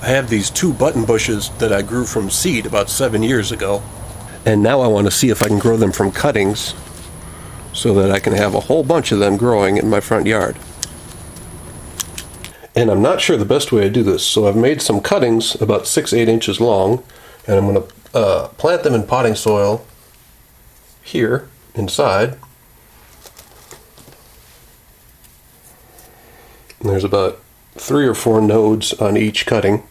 I have these 2 button bushes that I grew from seed about 7 years ago. And now I want to see if I can grow them from cuttings so that I can have a whole bunch of them growing in my front yard. And I'm not sure the best way to do this, so I've made some cuttings about 6-8 inches long, and I'm going to plant them in potting soil here inside. And there's about 3 or 4 nodes on each cutting.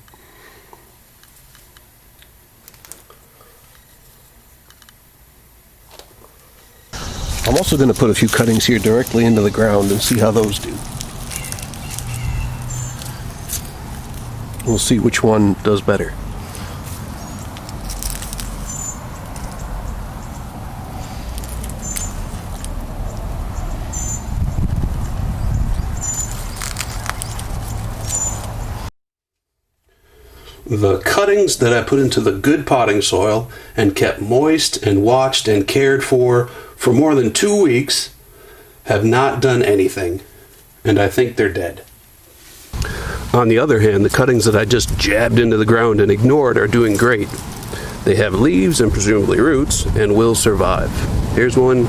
I'm also going to put a few cuttings here directly into the ground and see how those do. We'll see which one does better. The cuttings that I put into the good potting soil and kept moist and watched and cared for more than 2 weeks have not done anything, and I think they're dead. On the other hand, the cuttings that I just jabbed into the ground and ignored are doing great. They have leaves and presumably roots and will survive. Here's one,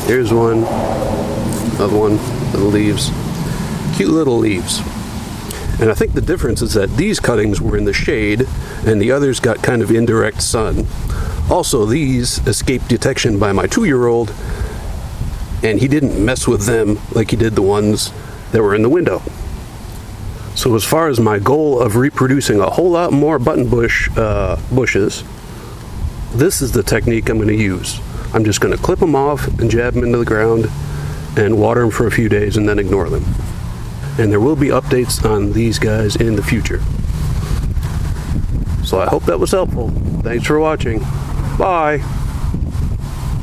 another one, little leaves, cute little leaves. And I think the difference is that these cuttings were in the shade and the others got kind of indirect sun. Also, these escaped detection by my 2-year-old, and he didn't mess with them like he did the ones that were in the window. So as far as my goal of reproducing a whole lot more button bushes, this is the technique I'm going to use. I'm just going to clip them off and jab them into the ground and water them for a few days and then ignore them. And there will be updates on these guys in the future. So I hope that was helpful. Thanks for watching. Bye.